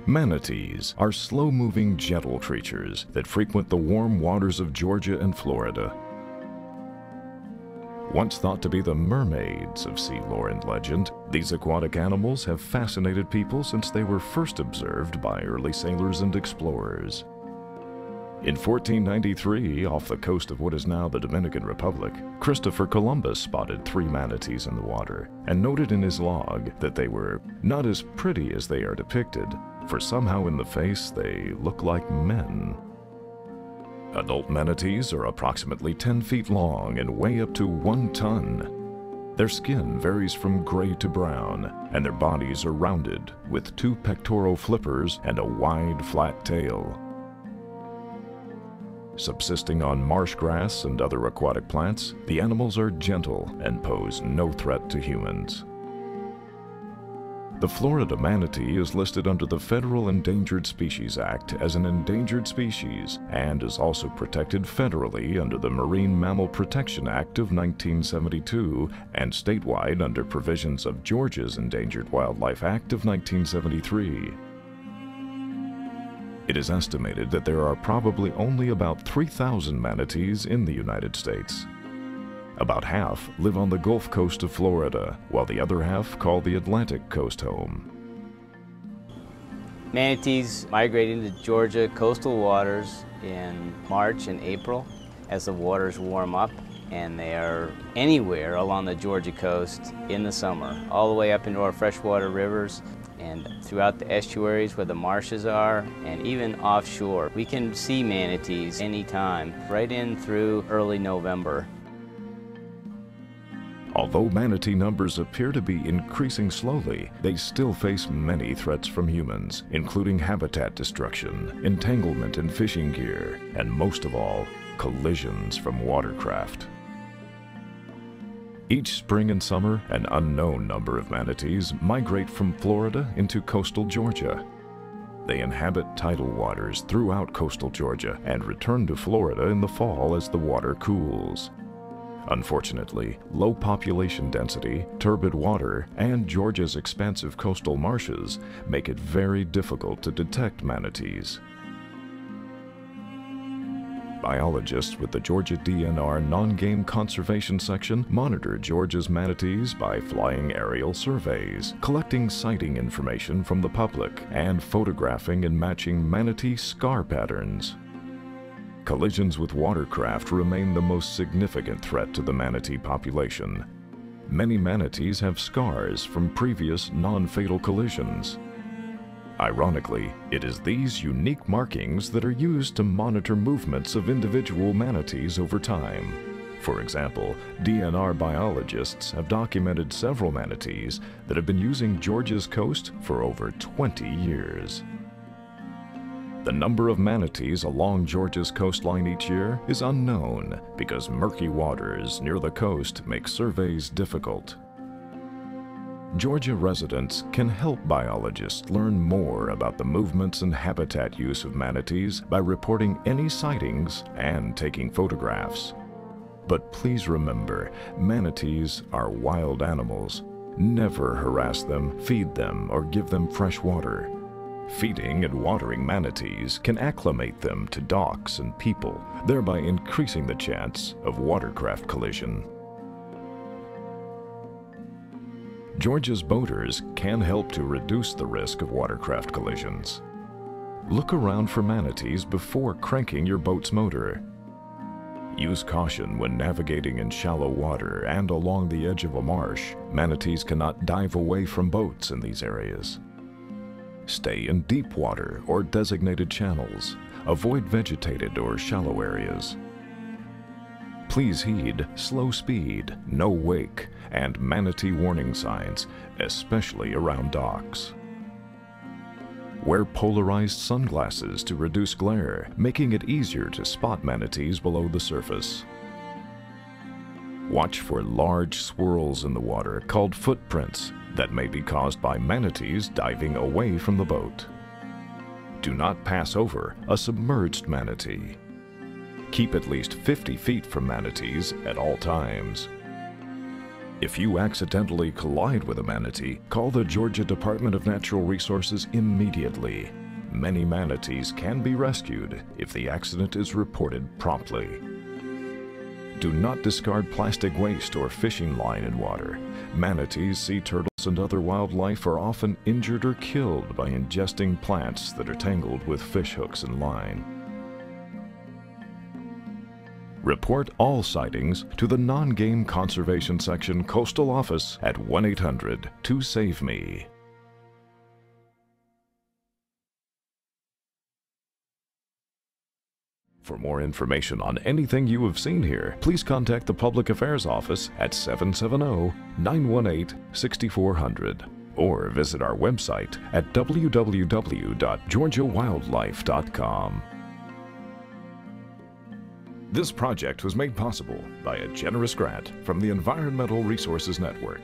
Manatees are slow-moving, gentle creatures that frequent the warm waters of Georgia and Florida. Once thought to be the mermaids of sea lore and legend, these aquatic animals have fascinated people since they were first observed by early sailors and explorers. In 1493, off the coast of what is now the Dominican Republic, Christopher Columbus spotted 3 manatees in the water and noted in his log that they were not as pretty as they are depicted, for somehow in the face they look like men. Adult manatees are approximately 10 feet long and weigh up to 1 ton. Their skin varies from gray to brown, and their bodies are rounded with 2 pectoral flippers and a wide, flat tail. Subsisting on marsh grass and other aquatic plants, the animals are gentle and pose no threat to humans. The Florida manatee is listed under the Federal Endangered Species Act as an endangered species and is also protected federally under the Marine Mammal Protection Act of 1972 and statewide under provisions of Georgia's Endangered Wildlife Act of 1973. It is estimated that there are probably only about 3,000 manatees in the United States. About half live on the Gulf Coast of Florida, while the other half call the Atlantic coast home. Manatees migrate into Georgia coastal waters in March and April as the waters warm up, and they are anywhere along the Georgia coast in the summer, all the way up into our freshwater rivers and throughout the estuaries where the marshes are, and even offshore. We can see manatees anytime, right in through early November. Although manatee numbers appear to be increasing slowly, they still face many threats from humans, including habitat destruction, entanglement in fishing gear, and most of all, collisions from watercraft. Each spring and summer, an unknown number of manatees migrate from Florida into coastal Georgia. They inhabit tidal waters throughout coastal Georgia and return to Florida in the fall as the water cools. Unfortunately, low population density, turbid water, and Georgia's expansive coastal marshes make it very difficult to detect manatees. Biologists with the Georgia DNR Non-Game Conservation Section monitor Georgia's manatees by flying aerial surveys, collecting sighting information from the public, and photographing and matching manatee scar patterns. Collisions with watercraft remain the most significant threat to the manatee population. Many manatees have scars from previous non-fatal collisions. Ironically, it is these unique markings that are used to monitor movements of individual manatees over time. For example, DNR biologists have documented several manatees that have been using Georgia's coast for over 20 years. The number of manatees along Georgia's coastline each year is unknown because murky waters near the coast make surveys difficult. Georgia residents can help biologists learn more about the movements and habitat use of manatees by reporting any sightings and taking photographs. But please remember, manatees are wild animals. Never harass them, feed them, or give them fresh water. Feeding and watering manatees can acclimate them to docks and people, thereby increasing the chance of watercraft collision. Georgia's boaters can help to reduce the risk of watercraft collisions. Look around for manatees before cranking your boat's motor. Use caution when navigating in shallow water and along the edge of a marsh. Manatees cannot dive away from boats in these areas. Stay in deep water or designated channels. Avoid vegetated or shallow areas. Please heed slow speed, no wake, and manatee warning signs, especially around docks. Wear polarized sunglasses to reduce glare, making it easier to spot manatees below the surface. Watch for large swirls in the water called footprints that may be caused by manatees diving away from the boat. Do not pass over a submerged manatee. Keep at least 50 feet from manatees at all times. If you accidentally collide with a manatee, call the Georgia Department of Natural Resources immediately. Many manatees can be rescued if the accident is reported promptly. Do not discard plastic waste or fishing line in water. Manatees, sea turtles, and other wildlife are often injured or killed by ingesting plants that are tangled with fish hooks and line. Report all sightings to the Non-Game Conservation Section Coastal Office at 1-800-2-SAVE-ME. For more information on anything you have seen here, please contact the Public Affairs Office at 770-918-6400 or visit our website at www.georgiawildlife.com. This project was made possible by a generous grant from the Environmental Resources Network.